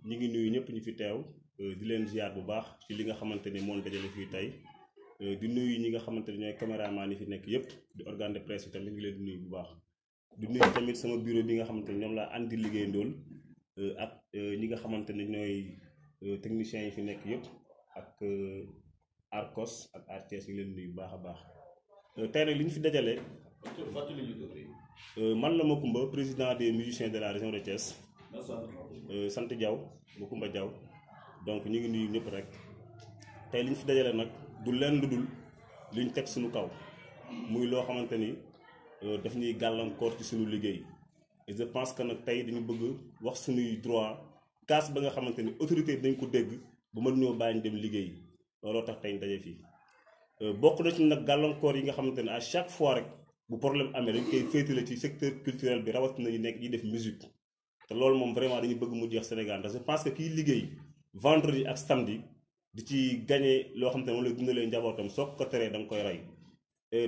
ñi ngi nuyu ñëpp ñu fi teew di leen ziar bu baax ci li nga xamante ni moom dajale fii tey di nuyu ñi nga xamante ni ñooy caméraman yi fi nekk yëpp di organe de presse yi tamit ngi leen di nuyu bu baax di nuyu tamit sama bureau bi nga xamante ni ñoom laa andi liggéey ndool ak ñi nga xamante ni ñooy techniciens yi fi nekk yëpp ak Arcos ak RTS ngi leen di nuyu bu baax a baax tey nag li ñu fi dajale man la Macoumba président des musiciens de la région de Thiès sant Diaw Macoumba Diaw donc ñu ngi nuyu ñëpp rek tey li ñu fi dajale nag du leen lu dul li ñu teg suñu kaw muy loo xamante ni daf ñuy gàllankoor ci suñu liggéey et je pense que nag tey dañu bëgg wax suñuy droit kaas ba nga xamante ni autorité dañ ko dégg ba mën ñoo bàyyi ñu dem liggéey looloo tax tey ñu daje fii bokk na ci nag gàllankoor yi nga xamante ne à chaque fois rek bu problème amee dañ koy féetale ci secteur culturel bi rawatina ñu nekk ñi def musique te loolu moom vraiment dañu bëgg mu jeex Sénégal ndax je pense que kiy liggéey vendredi ak samedi di ci gagné loo xamante ne moom lay dundalee njabootam soo ko teree da nga koy rey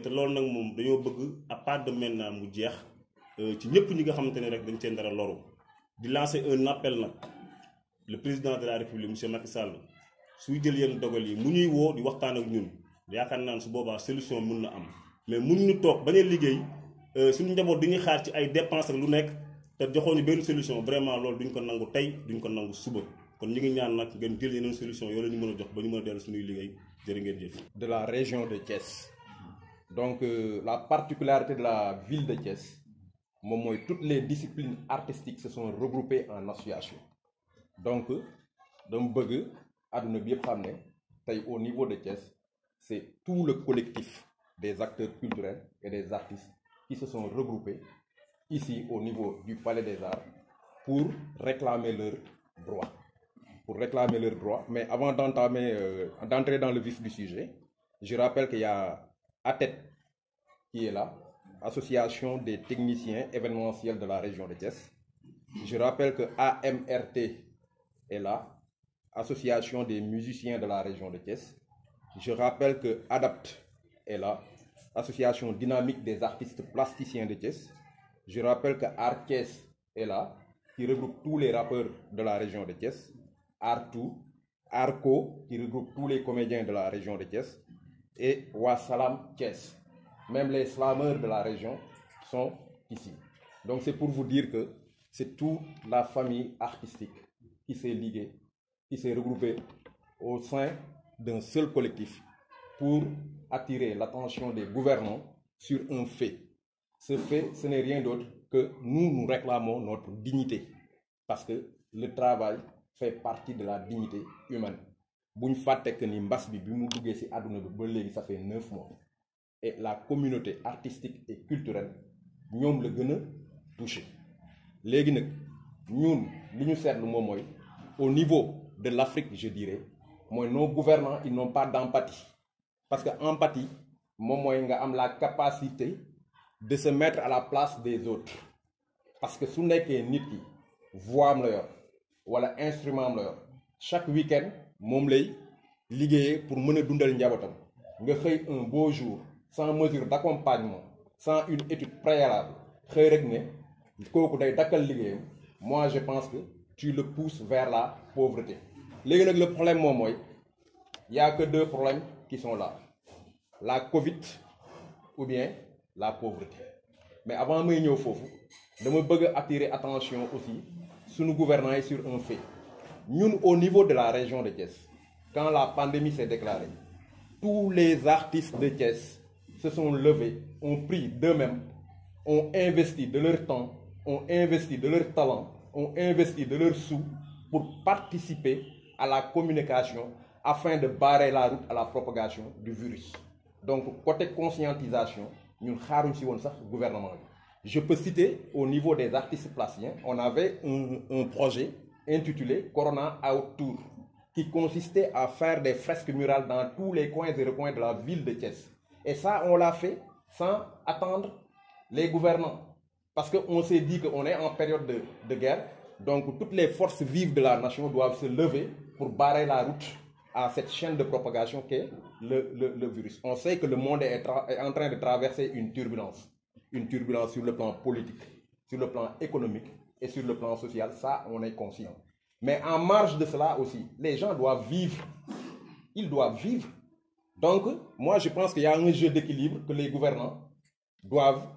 te loolu nag moom dañoo bëgg à part de maintenant mu jeex ci ñëpp ñi nga xamante ne rek dañ cee dara loru di lancer un appel nag le président de la république monsieur Macky Sall suy jël yenn dogal yi mu ñuy woo di waxtaan ak ñun yaakaar naa ne su boobaa solution mun na am mais mun ñu toog bañ a liggéey suñu njaboot di ñuy xaar ci ay dépenses ak lu nekk te joxoo ñu benn solution vraiment loolu duñ ko nangu tey duñ ko nangu suba kon ñu ngi ñaan nag ngeen jël yeneen solution yoo la ñu mën a jox ba ñu mën a dellu suñuy liggéey jërë ngeen jëf. De la région de Thiès donc la particularité de la ville de Thiès moom mooy toutes les disciplines artistiques se sont regroupées en association donc dama bëgg àdduna bi yëpp xam ne tey au niveau de Thiès c'est tout le collectif des acteurs culturels et des artistes qui se sont regroupés ici au niveau du Palais des Arts pour réclamer leurs droits. Mais avant d'entrer dans le vif du sujet, je rappelle qu'il y a ATET qui est là, Association des techniciens événementiels de la région de Thiès. Je rappelle que AMRT est là, Association des musiciens de la région de Thiès. Je rappelle que ADAPT est là, Association dynamique des artistes plasticiens de Thiès. Je rappelle que Arcès est là, qui regroupe tous les rappeurs de la région de Thiès. Artou, Arco, qui regroupe tous les comédiens de la région de Thiès. Et Wassalam Thiès. Même les slameurs de la région sont ici. Donc c'est pour vous dire que c'est toute la famille artistique qui s'est liguée, qui s'est regroupée au sein d'un seul collectif pour attirer l'attention des gouvernants sur un fait. Ce fait, ce n'est rien d'autre que nous réclamons notre dignité. Parce que le travail fait partie de la dignité humaine. Buñ fàtte que ni mbas bi mu duggee ci àdduna bi ba léegi ça fait 9 mois. Et la communauté artistique et culturelle ñoom la gën a touché. Léegi nag ñun li ñu seetlu moom mooy au niveau de l'Afrique je dirais mooy nos gouvernants ils n'ont pas d'empathie. Parce que empathie moom mooy nga am la capacité de se mettre à la place des autres. Parce que su nekkee nit ki voix am la yor wala instrument am la yor chaque week-end moom lay liggéeyee pour mën a dundal njabootam nga xëy un beau jour sans mesure d'accompagnement sans une étude préalable xëy rek ne kooku day dakkal liggéeyam moi je pense que tu le pousses vers la pauvreté. Léegi nag le problème moom mooy y a que deux problèmes qui sont là, la Covid ou bien la pauvreté. Mais avant may ñëw foofu dama bëgg a attirer attention aussi sunu gouvernants yi sur un fait. Ñun au niveau de la région de Thiès quand la pandémie s'est déclarée tous les artistes de Thiès se sont levés, ont pris d'eux-mêmes, ont investi de leur temps, ont investi de leur talent, ont investi de leurs sous pour participer à la communication afin de barrer la route à la propagation du virus. Donc côté conscientisation ñun xaaruñ ci woon sax gouvernement bi. Je peux citer au niveau des artistes plasticiens, on avait un projet intitulé Corona Out Tour qui consistait à faire des fresques murales dans tous les coins et recoins de la ville de Thiès. Et ça, on l'a fait sans attendre les gouvernants. Parce qu'on s'est dit qu'on est en période de guerre, donc toutes les forces vives de la nation doivent se lever pour barrer la route à cette chaîne de propagation qu'est le virus. On sait que le monde est en train de traverser une turbulence sur le plan politique, sur le plan économique et sur le plan social, ça on est conscient. Mais en marge de cela aussi, les gens doivent vivre. Ils doivent vivre. Donc, moi, je pense qu'il y a un jeu d'équilibre que les gouvernants doivent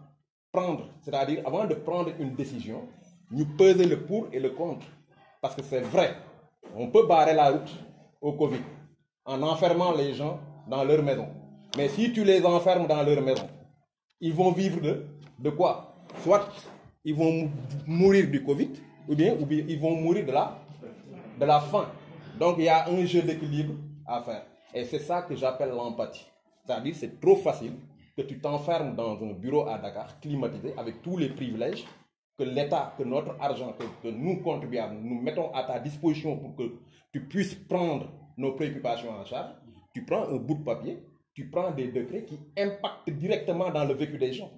prendre. C'est-à-dire, avant de prendre une décision, nous peser le pour et le contre. Parce que c'est vrai, on peut barrer la route au Covid en enfermant les gens dans leur maison. Mais si tu les enfermes dans leur maison, ils vont vivre de quoi? Soit ils vont mourir du Covid, ou bien ils vont mourir de la faim. Donc il y a un jeu d'équilibre à faire. Et c'est ça que j'appelle l'empathie. C'est-à-dire c'est trop facile que tu t'enfermes dans un bureau à Dakar, climatisé, avec tous les privilèges que l'État, que notre argent, que nous contribuables, nous mettons à ta disposition pour que tu puisses prendre nos préoccupations en charge. Tu prends un bout de papier, tu prends des décrets qui impactent directement dans le vécu des gens.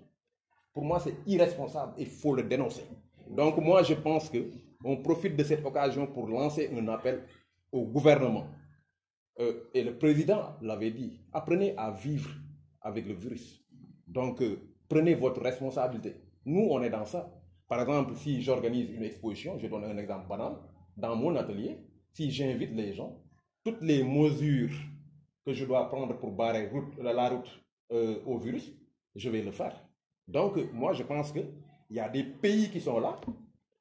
Pour moi, c'est irresponsable et il faut le dénoncer. Donc moi, je pense qu'on profite de cette occasion pour lancer un appel au gouvernement. Et le président l'avait dit, apprenez à vivre avec le virus. Donc, prenez votre responsabilité. Nous, on est dans ça. Par exemple, si j'organise une exposition, je donne un exemple banal, dans mon atelier, si j'invite les gens, toutes les mesures que je dois prendre pour barrer la route au virus, je vais le faire. Donc, moi, je pense qu'il y a des pays qui sont là,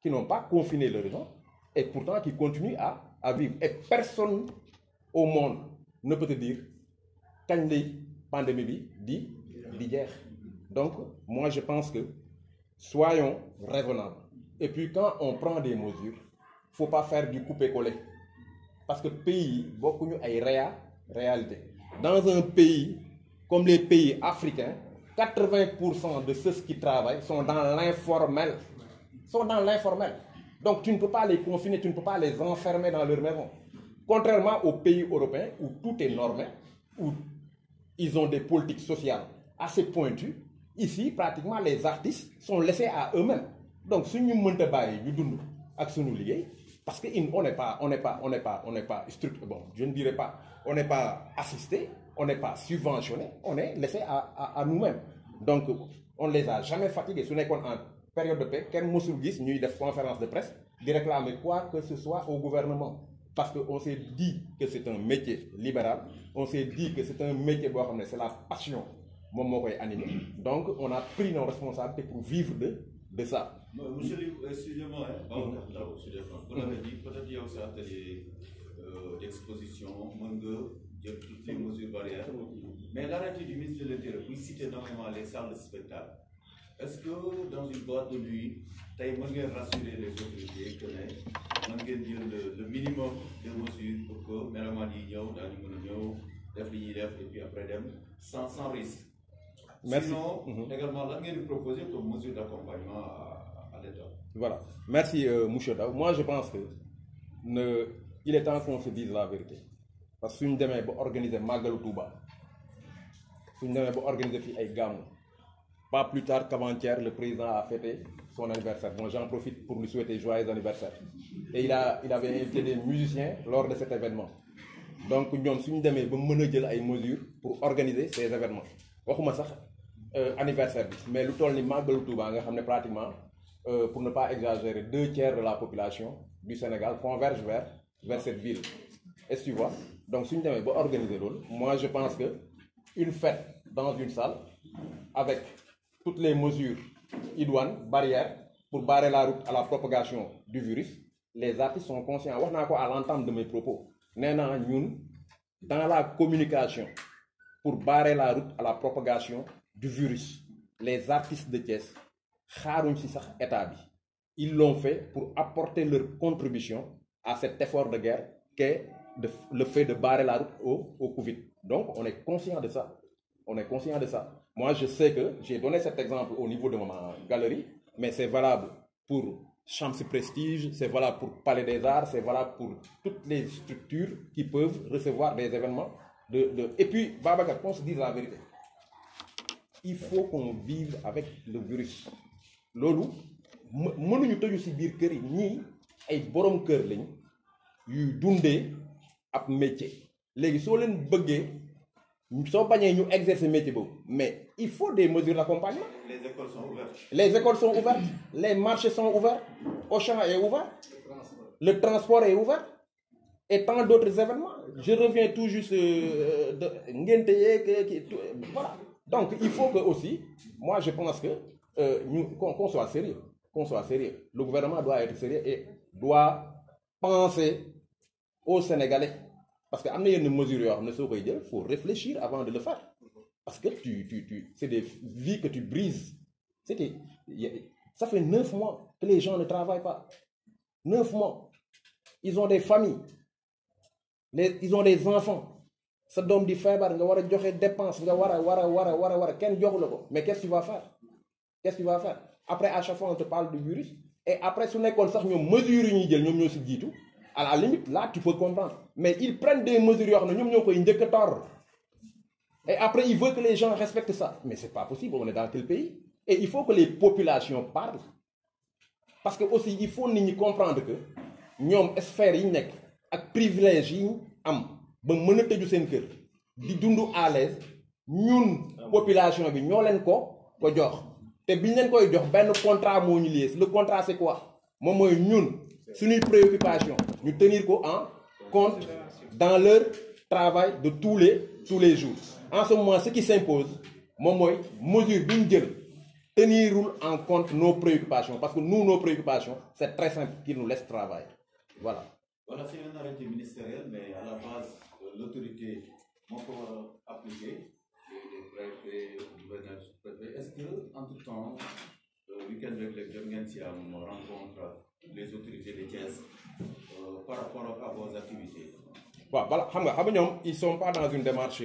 qui n'ont pas confiné leurs gens, et pourtant qui continuent à vivre. Et personne au monde ne peut te dire quand la pandémie dit d'hier. Donc, moi, je pense que soyons raisonnables. Et puis, quand on prend des mesures, il ne faut pas faire du couper-coller. Parce que le pays, beaucoup de réalité. Dans un pays comme les pays africains, 80% de ceux qui travaillent sont dans l'informel. Donc, tu ne peux pas les confiner, tu ne peux pas les enfermer dans leur maison. Contrairement aux pays européens où tout est normé, où ils ont des politiques sociales assez pointues, ici, pratiquement, les artistes sont laissés à eux-mêmes. Donc, si nous ne parce qu'on n'est pas strict, bon, je ne dirais pas, on n'est pas assisté, on n'est pas subventionné, on est laissé à nous-mêmes. Donc, on ne les a jamais fatigués. Ce n'est qu'en période de paix, quel Moussoulgis, nous avons des conférences de presse, de réclamer quoi que ce soit au gouvernement. Parce qu'on s'est dit que c'est un métier libéral, on s'est dit que c'est un métier, c'est la passion. Donc, on a pris nos responsabilités pour vivre de ça. Monsieur, excusez-moi, vous l'avez dit, peut-être qu'il y a aussi un atelier d'exposition, toutes les mesures barrières. Mais l'arrêté du ministre de l'Intérieur, vous citez normalement les salles de spectacle. Est-ce que dans une boîte de nuit, vous pouvez rassurer les autorités que vous pouvez dire le minimum de mesures pour que Mélamadi et puis après sans risque? Merci. Sinon, également, là, vous proposez comme mesure d'accompagnement à l'État. Voilà. Merci, Moucheda. Moi, je pense que il est temps qu'on se dise la vérité. Parce que si nous devons organiser Magalou Touba, si nous devons organiser Gamu, pas plus tard qu'avant-hier, le président a fêté son anniversaire. Bon, j'en profite pour lui souhaiter joyeux anniversaire. Et il avait invité des musiciens lors de cet événement. Donc, nous si nous devons mener des mesures pour organiser ces événements. Anniversaire, mais le toll ni Magalou Touba, pratiquement, pour ne pas exagérer, 2/3 de la population du Sénégal converge vers cette ville. Est-ce que tu vois? Donc, si nous devons organiser l'autre, moi je pense qu'une fête dans une salle, avec toutes les mesures idoines, barrières, pour barrer la route à la propagation du virus, les artistes sont conscients. À l'entente de mes propos, nous, dans la communication, pour barrer la route à la propagation du virus, les artistes de Thiès, ils l'ont fait pour apporter leur contribution à cet effort de guerre qu'est le fait de barrer la route au Covid. Donc, on est conscient de ça. Moi, je sais que j'ai donné cet exemple au niveau de ma galerie, mais c'est valable pour Champs Prestige, c'est valable pour Palais des Arts, c'est valable pour toutes les structures qui peuvent recevoir des événements. Et puis, Babacar, qu'on se dise la vérité. Il faut qu'on vive avec le virus. Lolo, mënuñu tëju ci biir kër yi ñii ay borom kër lañ yu dundee ab métier. Léegi soo leen bëggee soo bañee ñu exercer métier boobu, mais il faut des mesures d'accompagnement. Les écoles sont ouvertes. Les écoles sont ouvertes, les marchés sont ouverts, Auchan est ouvert. le transport est ouvert. Et tant d'autres événements. Je reviens tout juste de voilà. Donc il faut que aussi, moi je pense que qu'on soit sérieux. Qu'on soit sérieux. Le gouvernement doit être sérieux et doit penser aux Sénégalais. Parce qu'il y a une mesure, il faut réfléchir avant de le faire. Parce que c'est des vies que tu brises. Ça fait 9 mois que les gens ne travaillent pas. 9 mois. Ils ont des familles. Ils ont des enfants. Ça donne du fibre, tu dois des dépenses, mais qu'est-ce que tu vas faire? Qu'est-ce que tu vas faire? Après, à chaque fois, on te parle du virus. Et après, si on est comme ça, nous mesurons, à la limite, là, tu peux comprendre. Mais ils prennent des mesures, et après, ils veulent que les gens respectent ça. Mais ce n'est pas possible, on est dans quel pays? Et il faut que les populations parlent. Parce que aussi, il faut comprendre que nous avons sphère ak privilège yi am ba mën a tëju seen kër di dund à l'aise ñun population bi ñoo leen ko jox te biñ leen koy jox benn contrat moo ñu lié le contrat c'est quoi moom mooy ñun suñuy préoccupation ñu tenir ko en compte dans leur travail de tous les jours. En ce moment ce qui s'impose moom mooy mesure bi ñu jël tenirul en compte nos préoccupations parce que nous nos préoccupations c'est très simple qu'ils nous laissent travailler. Voilà. Voilà, c'est un arrêté ministériel, mais à la base, l'autorité m'a appliqué, les préfets, le gouverneur, le préfet. Est-ce que, entre-temps, le week-end avec les Djurgensiam rencontre les autorités de Thiès par rapport à vos activités? Voilà, ils ne sont pas dans une démarche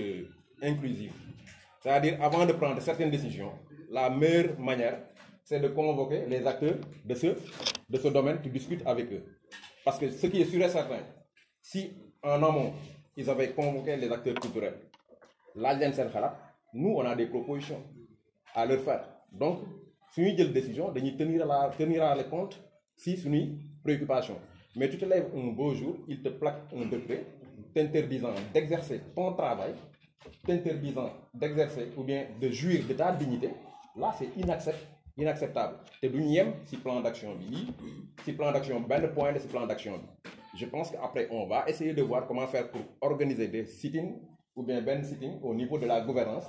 inclusive. C'est-à-dire, avant de prendre certaines décisions, la meilleure manière, c'est de convoquer les acteurs de ce domaine, tu discutes avec eux. Parce que ce qui est sûr et certain, si en amont, ils avaient convoqué les acteurs culturels, nous, on a des propositions à leur faire. Donc, si nous avons une décision, de tenir à compte si c'est une préoccupation. Mais tu te lèves un beau jour, ils te plaquent un décret t'interdisant d'exercer ton travail, t'interdisant d'exercer ou bien de jouir de ta dignité. Là, c'est inacceptable. C'est si plan d'action si plan d'action ben point de ce plan d'action. Je pense qu'après on va essayer de voir comment faire pour organiser des sittings ou bien ben sitting au niveau de la gouvernance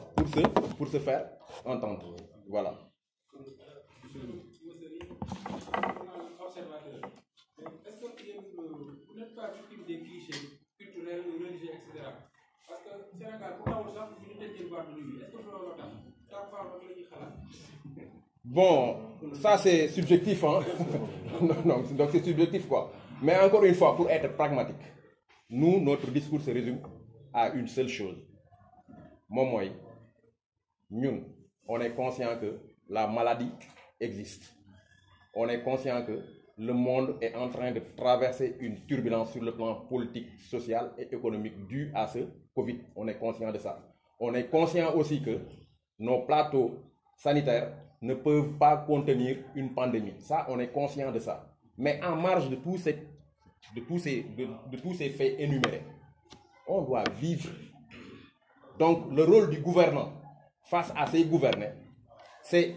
pour se faire entendre. Voilà. Est-ce que vous n'êtes pas victime des clichés culturels, religieux, etc. Parce que Sénégal, pour avoir ça, vous n'êtes pas de lui. Est-ce que vous avez Bon, ça c'est subjectif, hein. Non, donc c'est subjectif quoi. Mais encore une fois, pour être pragmatique, nous, notre discours se résume à une seule chose. Moi, nous, on est conscient que la maladie existe. On est conscient que le monde est en train de traverser une turbulence sur le plan politique, social et économique due à ce Covid. On est conscient de ça. On est conscient aussi que nos plateaux sanitaires ne peuvent pas contenir une pandémie. Ça, on est conscient de ça. Mais en marge de tous ces faits énumérés, on doit vivre. Donc, le rôle du gouvernant face à ses gouvernés, c'est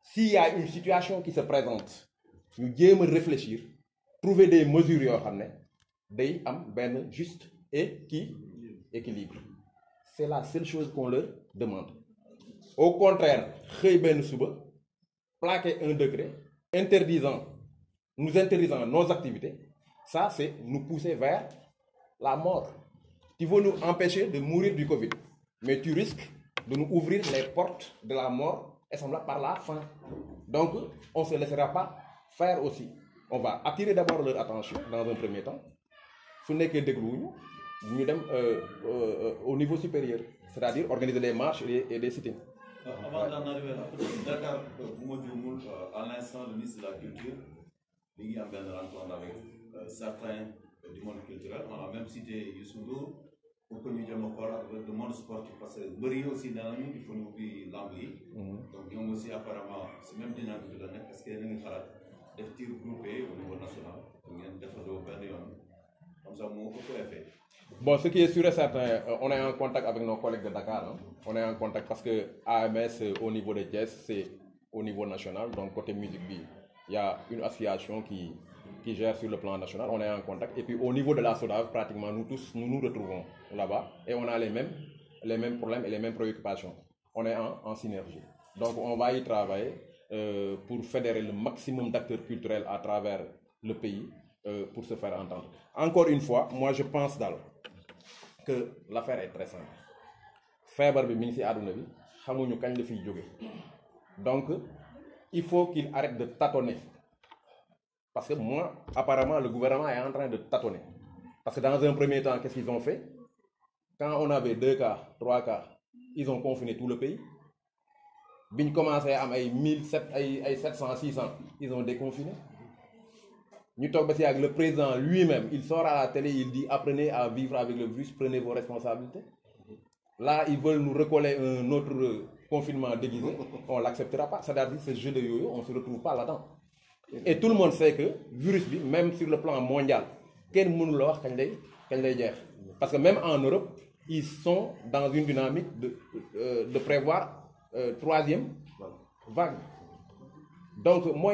s'il y a une situation qui se présente, nous devons réfléchir, trouver des mesures juste et qui équilibre. C'est la seule chose qu'on leur demande. Au contraire, plaquer un décret nous interdisant nos activités, ça c'est nous pousser vers la mort. Tu veux nous empêcher de mourir du Covid, mais tu risques de nous ouvrir les portes de la mort et ça par la faim. Donc, on ne se laissera pas faire aussi. On va attirer d'abord leur attention dans un premier temps. Ce n'est que des grouilles, au niveau supérieur, c'est-à-dire organiser des marches et des sittings. Avant d'en arriver là, Dakar, à l'instant, le ministre de la Culture, il y a une rencontre avec certains du monde culturel. On a même cité Youssou pour que nous ayons le monde sportif, parce que Brio aussi, il faut nous ouvrir l'anglais. Donc, il y a aussi apparemment, c'est même dynamique de l'année, parce qu'il y a des tirs groupés au niveau national. Donc, il y a des comme ça, mon fait. Bon, ce qui est sûr et certain, on est en contact avec nos collègues de Dakar. Hein. On est en contact parce que AMS, au niveau des Thiès, c'est au niveau national. Donc, côté musique, il y a une association qui qui gère sur le plan national, on est en contact. Et puis au niveau de la SODAV, pratiquement nous tous, nous nous retrouvons là-bas et on a les mêmes problèmes et les mêmes préoccupations. On est en synergie. Donc on va y travailler pour fédérer le maximum d'acteurs culturels à travers le pays pour se faire entendre. Encore une fois, moi je pense que l'affaire est très simple. Feebar bi mi ngi ci àdduna bi xamuñu kañ la fiy jóge. Donc il faut qu'il arrête de tâtonner. Parce que moi, apparemment, le gouvernement est en train de tâtonner. Parce que dans un premier temps, qu'est-ce qu'ils ont fait? Quand on avait 2 cas, 3 cas, ils ont confiné tout le pays. Quand ils commençaient à 700, 600, ils ont déconfiné. Nous sommes avec le président lui-même, il sort à la télé, il dit apprenez à vivre avec le virus, prenez vos responsabilités. Là, ils veulent nous recoller un autre confinement déguisé, on ne l'acceptera pas. C'est-à-dire que ce jeu de yo-yo, on ne se retrouve pas là-dedans. Et tout le monde sait que le virus, même sur le plan mondial, parce que même en Europe, ils sont dans une dynamique de prévoir 3e vague. Donc, moi,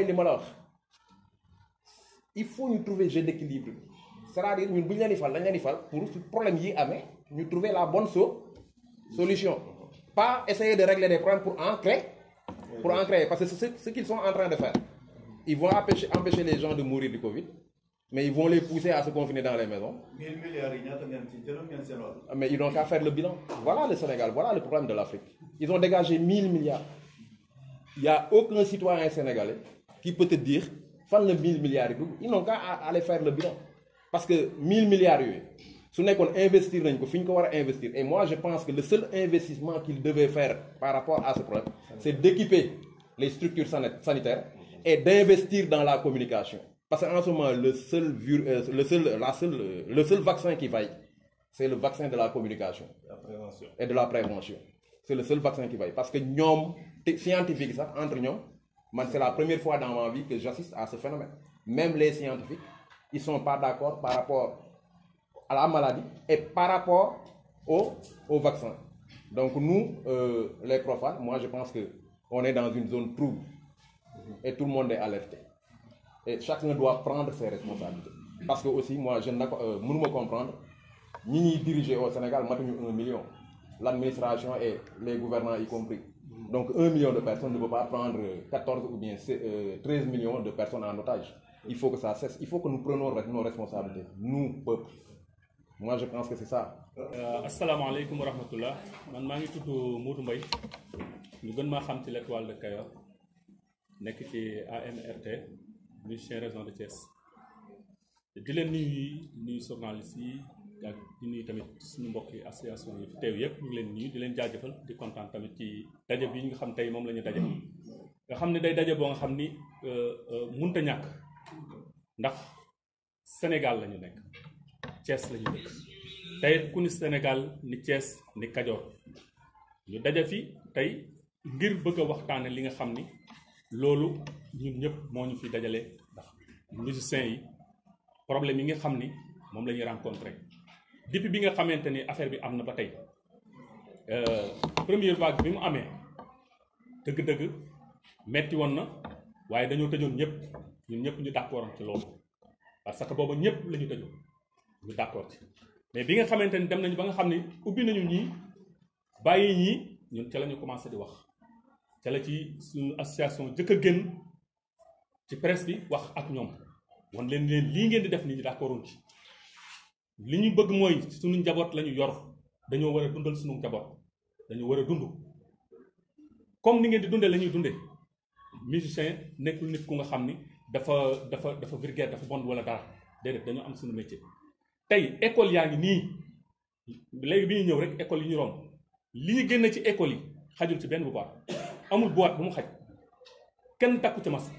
il faut nous trouver un jeu d'équilibre. C'est-à-dire que nous pour ce problème, nous trouver la bonne solution. Pas essayer de régler des problèmes pour en créer. Parce que c'est ce qu'ils sont en train de faire. Ils vont empêcher les gens de mourir du Covid, mais ils vont les pousser à se confiner dans les maisons. Mais ils n'ont qu'à faire le bilan. Voilà le Sénégal, voilà le problème de l'Afrique. Ils ont dégagé 1000 milliards. Il n'y a aucun citoyen sénégalais qui peut te dire, fan le 1000 milliards, ils n'ont qu'à aller faire le bilan. Parce que 1000 milliards, ce n'est qu'on investir, investir. Et moi, je pense que le seul investissement qu'ils devaient faire par rapport à ce problème, c'est d'équiper les structures sanitaires et d'investir dans la communication. Parce qu'en ce moment, le seul vaccin qui vaille, c'est le vaccin de la communication et de la prévention. C'est le seul vaccin qui vaille. Parce que nous, scientifiques, entre nous, c'est la première fois dans ma vie que j'assiste à ce phénomène. Même les scientifiques, ils ne sont pas d'accord par rapport à la maladie et par rapport au vaccin. Donc nous, les profanes, moi je pense qu'on est dans une zone trouble. Et tout le monde est alerté. Et chacun doit prendre ses responsabilités. Parce que aussi, moi, je ne peux pas comprendre, ni diriger au Sénégal, maintenant 1 million. L'administration et les gouvernants y compris. Donc 1 million de personnes ne peuvent pas prendre 14 ou bien 13 millions de personnes en otage. Il faut que ça cesse. Il faut que nous prenions nos responsabilités. Nous, peuple. Moi, je pense que c'est ça. Assalamu alaikum wa rahmatullah. Je suis Modou Mbaye. Nous sommes l'étoile de Kayor. nekk ci AMRT musicien région de Thiès di leen nuyu journalistes yi ak di nuyu tamit suñu mbokki association yi fi teew yëpp ñu ngi leen nuyu di leen jaajëfal di kontaan tamit ci daje bi nga xam tey moom la ñu daje nga xam ne day daje boo nga xam ni mënta ñàkk ndax Sénégal la ñu nekk Thiès la ñu dëkk tey ku ni Sénégal ni Thiès ni Kajoor ñu daje fi tey ngir bëgg a waxtaane li nga xam ni loolu ñun ñëpp moo ñu fi dajale ndax musiciens yi problème yi nga xam ni moom la ñuy rencontré depuis bi nga xamante ni affaire bi am na ba tey première vague bi mu amee dëgg-dëgg metti woon na waaye dañoo tëjoon ñëpp ñun ñëpp ñu d'accord ci loolu parce que booba ñëpp la ñu tëjoon ñu d'accord ci mais bi nga xamante ni dem nañu ba nga xam ni ubbi nañu ñii bàyyi ñii ñun ca la ñu commencé di wax. ca la ci suñu association jëkk a génn ci presse bi wax ak ñoom wan leen lii ngeen di def nii ñu d'accorduñ ci li ñu bëgg mooy suñu njaboot la ñu yor dañoo war a dundal suñu njaboot dañoo war a dund comme ni ngeen di dundee la ñuy dundee musicien nekkul nit ku nga xam ni dafa vulgaire dafa bon wala dara déedéet dañoo am suñu métier. tey école yaa ngi nii léegi bi ñu ñëw rek école yi ñu romb li ñu génn ci école yi xajul ci benn bu baax. amul boîte bu mu xaj kenn takku ci masque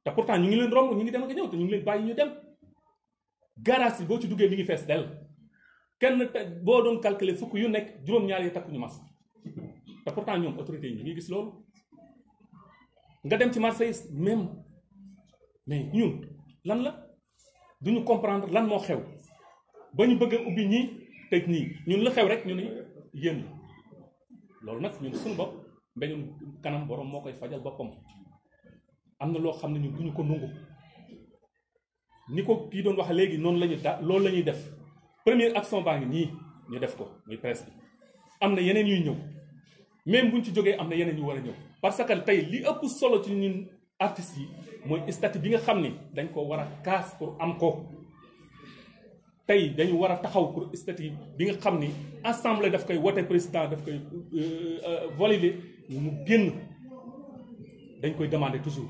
te pourtant ñu ngi leen romb ñu ngi dem ak ñëw te ñu ngi leen bàyyi ñu dem garage yi boo ci duggee mi ngi fees del kenn boo doon calculer fukk yu nekk juróom-ñaar yi takkuñu masque te pourtant ñoom autorités yi ñu ngi gis loolu nga dem ci marché yi même mais ñun lan la duñu comprendre lan moo xew ba ñu bëgg a ubbi ñii tëj ñii ñun la xew rek ñu ni yéen loolu nag ñun suñu bopp mbéñum kanam borom moo koy fajal boppam am na loo xam ne ñun duñu ko nungu ni ko kii doon wax léegi noonu la ñu loolu la ñuy def première action baa ngi nii ñu def ko muy presse bi am na yeneen yuy ñëw même buñ ci jógee am na yeneen yu war a ñëw parce que tey li ëpp solo ci ñun artistes yi mooy statut bi nga xam ni dañ ko war a kaas pour am ko tey dañu war a taxaw pour statut bi nga xam ni assemblée daf koy wote président daf koy valider mu génn dañ koy demander toujours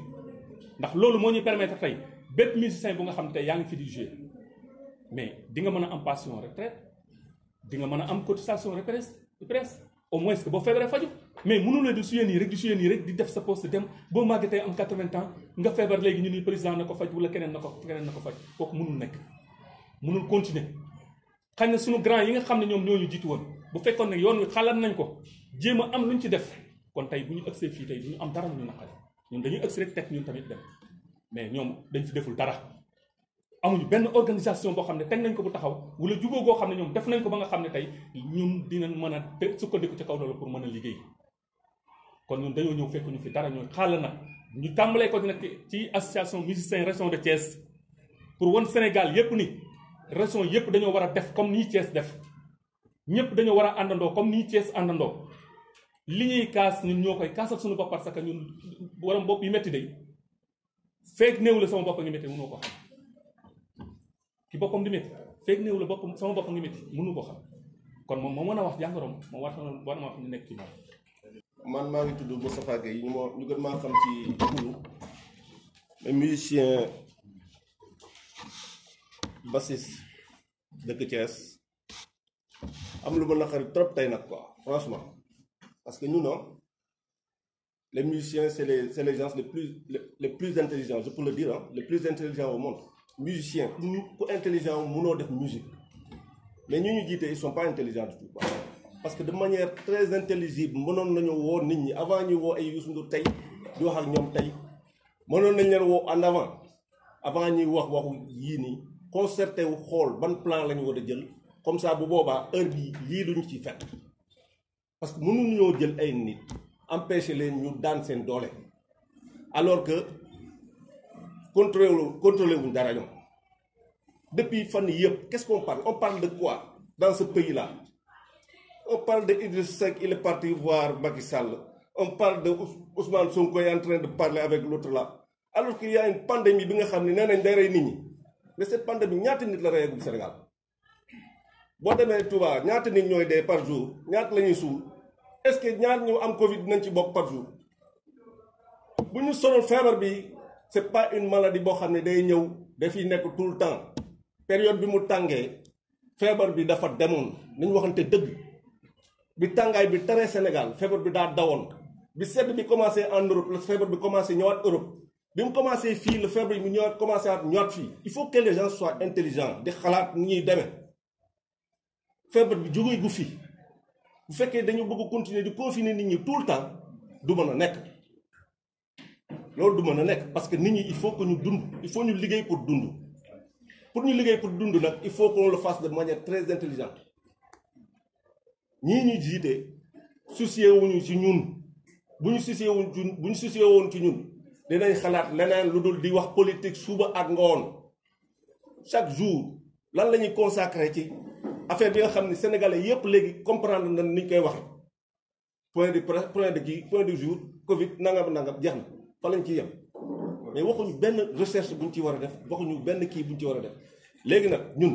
ndax loolu moo ñuy permettre tey bépp musicien bu nga xam ne tey yaa ngi fi di jouer mais di nga mën a am pension retraite di nga mën a am cotisation retraite au moins que boo feebaree faju mais mënuloo di suyee nii rek di suyee nii rek di def sa poste dem boo màggetee am 80 ans nga feebar léegi ñu ni président na ko faj wala keneen na ko faj kooku mënul nekk mënul continuer xañ na suñu grand yi nga xam ne ñoom ñoo ñu jiitu woon bu fekkoon ne yoon wi xalaat nañ ko jéem a am luñ ci def kon tey bu ñu ëgsee fii tey du ñu am dara lu ñu naqari ñun dañuy ëgsi rek teg ñun tamit dem mais ñoom dañ fi deful dara amuñu benn organisation boo xam ne teg nañ ko bu taxaw wala jubóo goo xam ne ñoom def nañ ko ba nga xam ne tey ñun dinañ mën a sukkandiku ci kaw loolu pour mën a liggéey kon ñun dañoo ñëw fekk ñu fi dara ñooy xaala nag ñu tàmbalee ko nag ci association musiciens région de Thiès pour wan Sénégal yépp ni région yépp dañoo war a def comme nii Thiès def ñëpp dañoo war a àndandoo comme nii Thiès àndandoo li ñuy kaas ñun ñoo koy kaasal suñu bopp parce que ñun waram bopp yi métti day feeg néew la sama bopp a ngi métti mënoo ko xam ki boppam di métti feeg néew la boppam sama bopp a ngi métti mënu ko xam kon moom moo mën a wax jàngoroom moom war na wax ñu nekk ci man maa ngi tudd Moustapha Gueye ñu gën maa xam ci Koulou mais musicien bassiste dëkk Thiès am lu ma naqari trop tey nag quoi franchement parce que nous non les musiciens c'est les gens les plus intelligents je peux le dire hein, les plus intelligents au monde musiciens ku intelligent mënoo def musique mais ñu jiite ils sont pas intelligents du tout quoi. Parce que de manière très intelligible mënoon nañu woo nit ñi avant ñu woo ay Youssou Ndour tey di wax ak ñoom tey mënoon nañ leen woo en avant ñuy wax waxu yii nii concerté wu xool ban plan la ñu war a jël comme ça bu boobaa heure bi lii duñu ci fekk parce que mënuñu ñoo jël ay nit empêcher leen ñu daan seen doole alors que contrôlé wuñ dara ñoom depuis fan yii yëpp qu'est-ce qu'on parle de quoi dans ce pays là. On parle de Idriss Seck, il est parti voir Macky Sall. On parle de Ousmane Sonko est en train de parler avec l'autre là. Alors qu'il y a une pandémie, mais cette pandémie, ñaata nit la rey au Sénégal. Boo demee Touba ñaata nit ñooy dee par jour ñaata la ñuy suul est-ce que ñaar ñu am Covid dinañ ci bokk par jour. bu ñu sonal feebar bi c'est pas une maladie boo xam ne day ñëw dafiy nekk tout le temps période bi mu tàngee feebar bi dafa demoon nañu waxante dëgg. bi tàngaay bi tere Sénégal feebar bi daa dawoon bi sedd bi commencé en Europe la feebar bi commencé ñëwaat Europe bi mu commencé fii la feebar bi ñëwaat commencé at ñëwaat fii il faut que les gens soient intelligents di xalaat ni ñuy demee feebar bi jógee gu fii bu fekkee dañu bëgg continuer di confiner nit ñi tout le temps du mën a nekk loolu du mën a nekk parce que nit ñi il faut que ñu dund il faut ñu liggéey pour dund nag il faut qu'on le fasse de manière très intelligente ñii ñuy jiite soucié wuñu ci ñun bu ñu soucié woon ci ñun dinañ xalaat leneen lu dul di wax politique suba ak ngoon chaque jour lan la ñuy consacré ci affaire bi nga xam ne sénégalais yépp léegi comprendre na ni ñu koy waxe point du jour Covid nangam jeex na fa lañ ciy yem mais waxuñu benn recherche buñ ci war a def waxuñu benn kii buñ ci war a def léegi nag ñun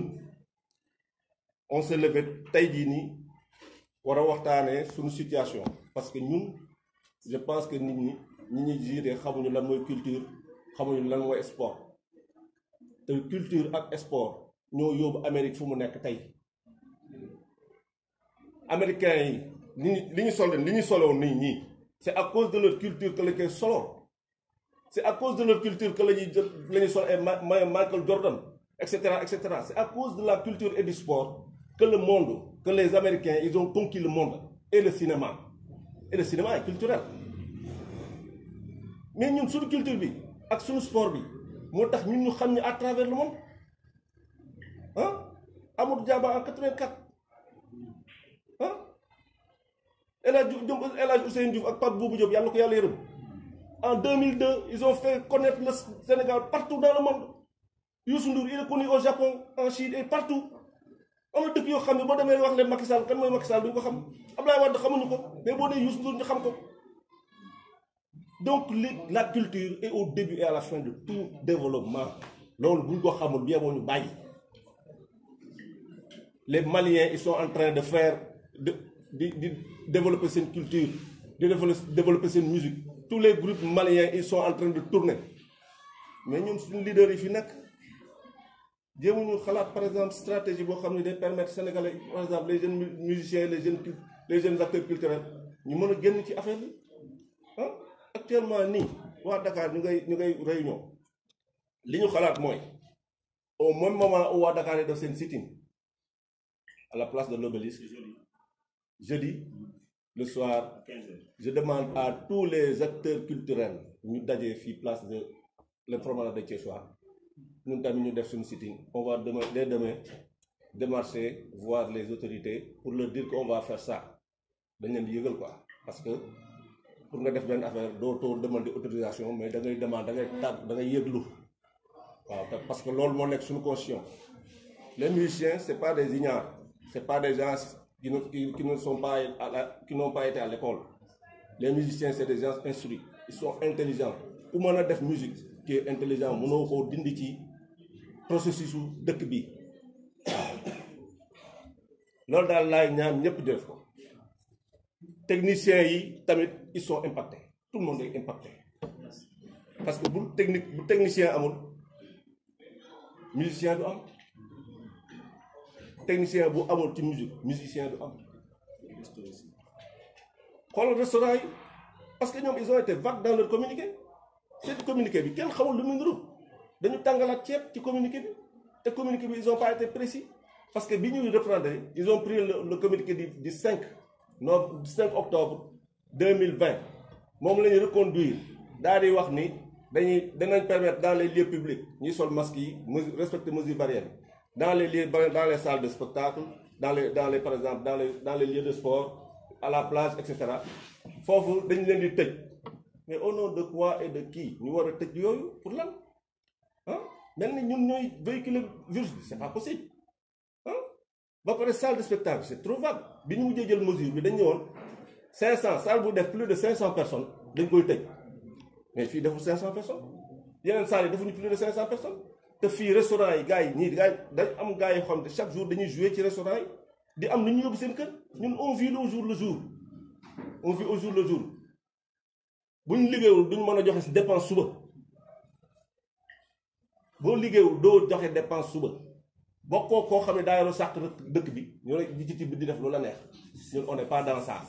on s'est levé tey jii nii war a waxtaanee suñu situation parce que ñun je pense que nit ñi jiite xamuñu lan mooy culture xamuñu lan mooy sport te culture ak sport ñoo yóbbu Amérique fu mu nekk tey américains yi li ñu soloon nit ñi c'est à cause de leur culture que la koy solo c'est à cause de leur culture que la ñuy sol ay Michael Jordan et cetera c'est à cause de la culture et du sport que le monde que les Américains ils ont conquis le monde et le cinéma est culturel mais ñun suñu culture bi ak suñu sport bi moo tax ñun ñu xam ne à travers le monde ah Amadou Diaba en 84 ah El Hadj Ousseynou Diouf ak Pape Boubou Diop yàlla ko yàlla yërëm en 2002 ils ont fait connaître le Sénégal partout dans le monde Youssou Ndour il est connu au Japon en Chine et partout am na dëkk yoo xam ne boo demee wax leen Macky Sall kan mooy Macky Sall duñ ko xam Abdoulaye Wade xamuñu ko mais boo nee Youssou Ndour ñu xam ko. Donc la culture est au début et à la fin de tout développement loolu bu ñu ko xamul bien moo ñu bàyyi. Les Maliens ils sont en train de faire de développer seen culture de développer seen musique tous les groupes maliens ils sont en train de tourner mais ñun suñu leaders yi fi nekk jéemuñu xalaat par exemple stratégie boo xam ne day permettre Sénégalais par exemple les jeunes musiciens les jeunes acteurs culturels ñu mën a génn ci affaire bi ah actuellement nii waa Dakar ñu ngay réunion li ñu xalaat mooy au même moment où waa Dakar yi def seen sitting à la place de l'Obélisque jeudi le soir je demande à tous les acteurs culturels ñu dajee fii place de le promenade de Thiessois ñun tamit ñu def suñu sitting on va dès demain démarcher voir les autorités pour leur dire qu'on va faire ça dañ leen di yëgal quoi parce que pour nga def benn affaire dootoo demander autorisation mais da ngay demande da ngay yëglu waaw parce que loolu moo nekk suñu conscience les musiciens c'est pas des ignares c'est pas des gens qui ne sont pas qui n'ont pas été à l'école. Les musiciens c'est des gens instruits, ils sont intelligents. Ku mën a def musique qui est intelligent mënoo koo dindi ci processus su dëkk bi loolu daal laay ñaan ñëpp def ko. Techniciens yi tamit ils sont impactés, tout le monde est impacté parce que bu technicien amul musicien du am. Technicien bu amul ci musique musicien du am xoolal restaurant yi parce que ñoom ils ont été vagues dans leur communiqué seen communiqué bi kenn xamul lu mu niru dañu tàngalaat ceeb ci communiqué bi te communiqué bi ils ont pas été précis parce que bi ñuy reprendre ils ont pris le communiqué du 5 octobre 2020 moom la ñu reconduire daal di wax ni danañ permettre dans les lieux publics ñuy sol masque yi respecter mesures barrières dans les salles de spectacle dans les par exemple dans les lieux de sport à la plage etc. foofu dañu leen di tëj mais au nom de quoi et de qui ñu war a tëj yooyu pour lan ah mel ni ñun ñooy véhiculer virus bi c'est pas possible ah ba pare salle de spectacle c'est trop vague bi ñu mujjee jël mesure bi dañ ñëwoon 500 salle bu def plus de 500 personnes dañ koy tëj mais fii deful 500 personnes yeneen salles yi defuñu plus de 500 personnes. te fii restaurant yi gars yi dañ am gars yi xam ne chaque jour dañuy jouer ci restaurant yi di am ni ñu yóbbu seen kër ñun on vit au jour le jour on vit au jour le jour bu ñu liggéeyul duñ mën a joxe si dépense suba boo liggéeyul doo joxe dépense suba bokkoo koo xam ne daa yoroo sàq dëkk bi ñu rek di ci tibb di def lu la neex ñun on n'est pas dans ça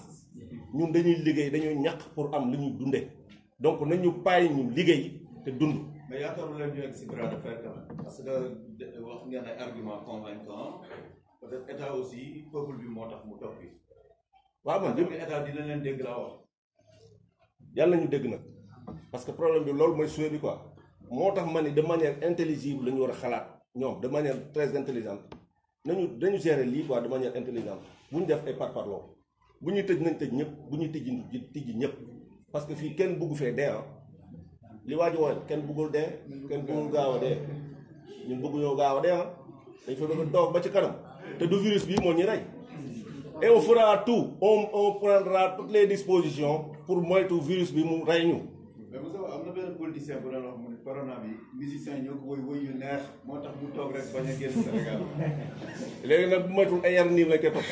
ñun dañuy liggéey dañuy ñàq pour am lu ñuy dundee donc nañu bàyyi ñu liggéey te dund. mais yaakaaru leen ñu egg si bras de fer quand même parce que wax ngeen ay argument convaincant peut-être état aussi peuple bi moo tax mu toog bi waaw man dégg état dina leen dégg laa wax yàlla ñu dégg nag parce que problème bi loolu mooy souhait bi quoi moo tax ma ni de manière intelligible la ñu war a xalaat ñoom de manière très intelligente dañu gérer lii quoi de manière intelligente bu ñu def ay parparloo bu ñuy tëj nañ tëj ñëpp bu ñuy tijji ñëpp parce que fii kenn bugg fee dee li waa ji woon kenn bëggul dee kenn bëggul gaaw a dee ñun bëgguñoo gaaw a dee dañ fa bëgg toog ba ci kanam te du virus bii moo ñu rey et on fera tout on prendra toutes les dispositions pour moytu virus bi mu rey ñu. mais Moussa am na benn politicien bu doon wax mu ne corona bi musicien ñoo ko woy yu neex moo tax mu toog rek bañ a génn Sénégal. léegi nag bu moytul ay yar nii lañ koy topp.